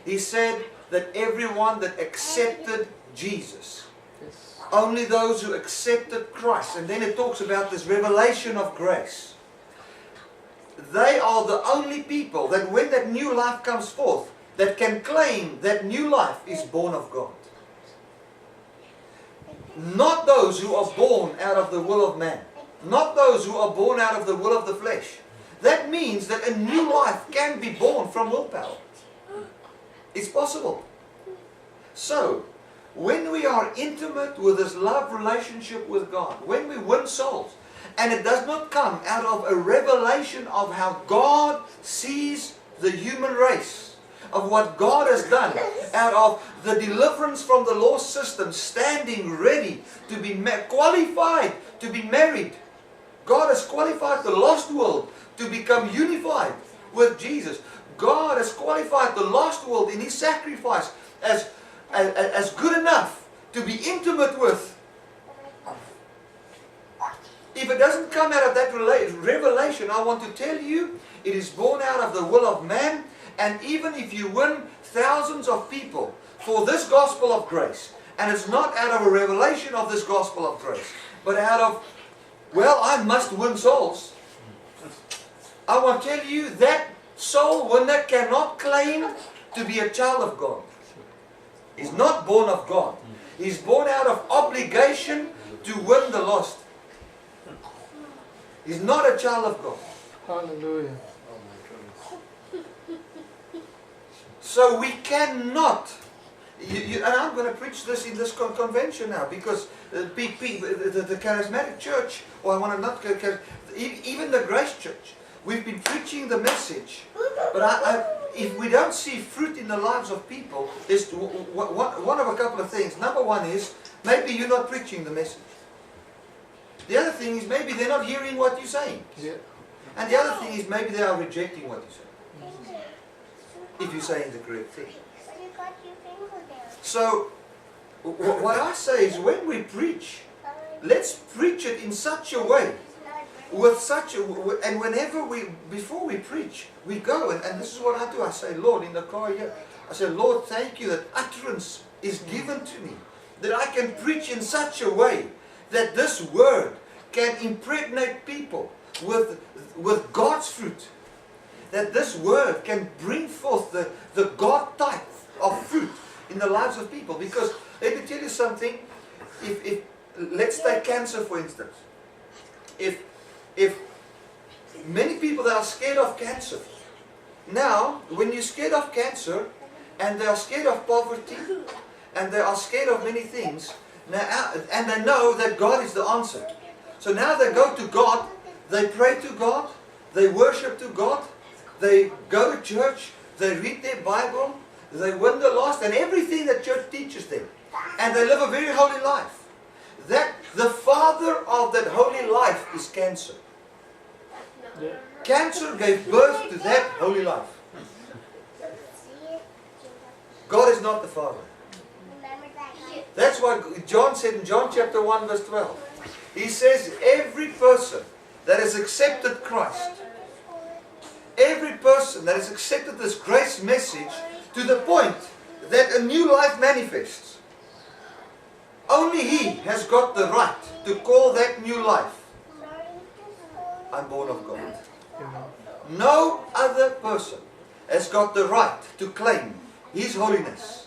He said that everyone that accepted Jesus, only those who accepted Christ, and then it talks about this revelation of grace, they are the only people that when that new life comes forth, that can claim that new life is born of God. Not those who are born out of the will of man. Not those who are born out of the will of the flesh. That means that a new life can be born from willpower. It's possible. So, when we are intimate with this love relationship with God, when we win souls, and it does not come out of a revelation of how God sees the human race, of what God has done, out of the deliverance from the law system, standing ready to be qualified to be married. God has qualified the lost world to become unified with Jesus. God has qualified the lost world in His sacrifice as good enough to be intimate with. If it doesn't come out of that revelation, I want to tell you, it is born out of the will of man. And even if you win thousands of people for this gospel of grace, and it's not out of a revelation of this gospel of grace, but out of, well, I must win souls. I want to tell you, that soul winner cannot claim to be a child of God. He's not born of God. He's born out of obligation to win the lost. He's not a child of God. Hallelujah. So we cannot, and I'm going to preach this in this convention now, because the charismatic church, or I want to not, even the Grace Church, we've been preaching the message, but if we don't see fruit in the lives of people, there's one of a couple of things. Number one is, maybe you're not preaching the message. The other thing is, maybe they're not hearing what you're saying. Yeah. And the other thing is, maybe they are rejecting what you're saying. If you're saying the correct thing. So, what I say is, when we preach, let's preach it in such a way, and whenever before we preach, we go, and this is what I do. I say, Lord, in the car here, I say, Lord, thank you that utterance is given to me, that I can preach in such a way that this word can impregnate people with God's fruit. That this word can bring forth the God type of fruit in the lives of people. Because let me tell you something. If let's take cancer for instance. If many people that are scared of cancer, now when you're scared of cancer and they are scared of poverty and they are scared of many things, now, and they know that God is the answer. So now they go to God, they pray to God, they worship to God. They go to church, they read their Bible, they win the lost, and everything that church teaches them. And they live a very holy life. That the father of that holy life is cancer. Yeah. Cancer gave birth to that holy life. God is not the father. That's what John said in John chapter 1 verse 12. He says, every person that has accepted Christ, every person that has accepted this grace message to the point that a new life manifests, only he has got the right to call that new life, I'm born of God. No other person has got the right to claim His holiness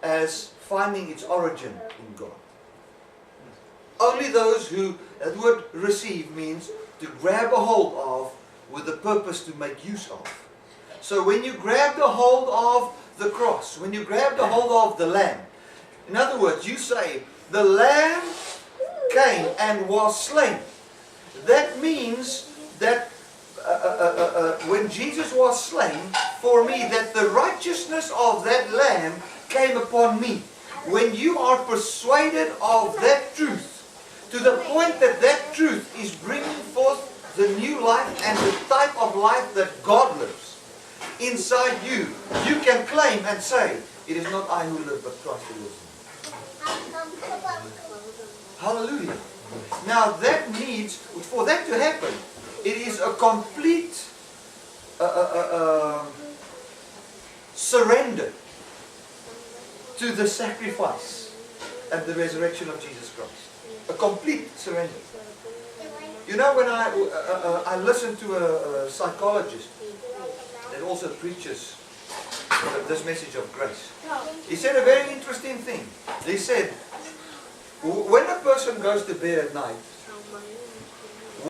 as finding its origin in God. Only those who, that word receive means to grab a hold of with the purpose to make use of. So when you grab the hold of the cross, when you grab the hold of the Lamb, in other words, you say, the Lamb came and was slain. That means that when Jesus was slain, for me, that the righteousness of that Lamb came upon me. When you are persuaded of that truth, to the point that that truth is bringing forth the new life and the type of life that God lives inside you, you can claim and say, it is not I who live, but Christ who lives in me. Hallelujah. Now that needs, for that to happen, it is a complete surrender to the sacrifice and the resurrection of Jesus Christ. A complete surrender. You know, when I listened to a psychologist that also preaches this message of grace, he said a very interesting thing. He said, when a person goes to bed at night,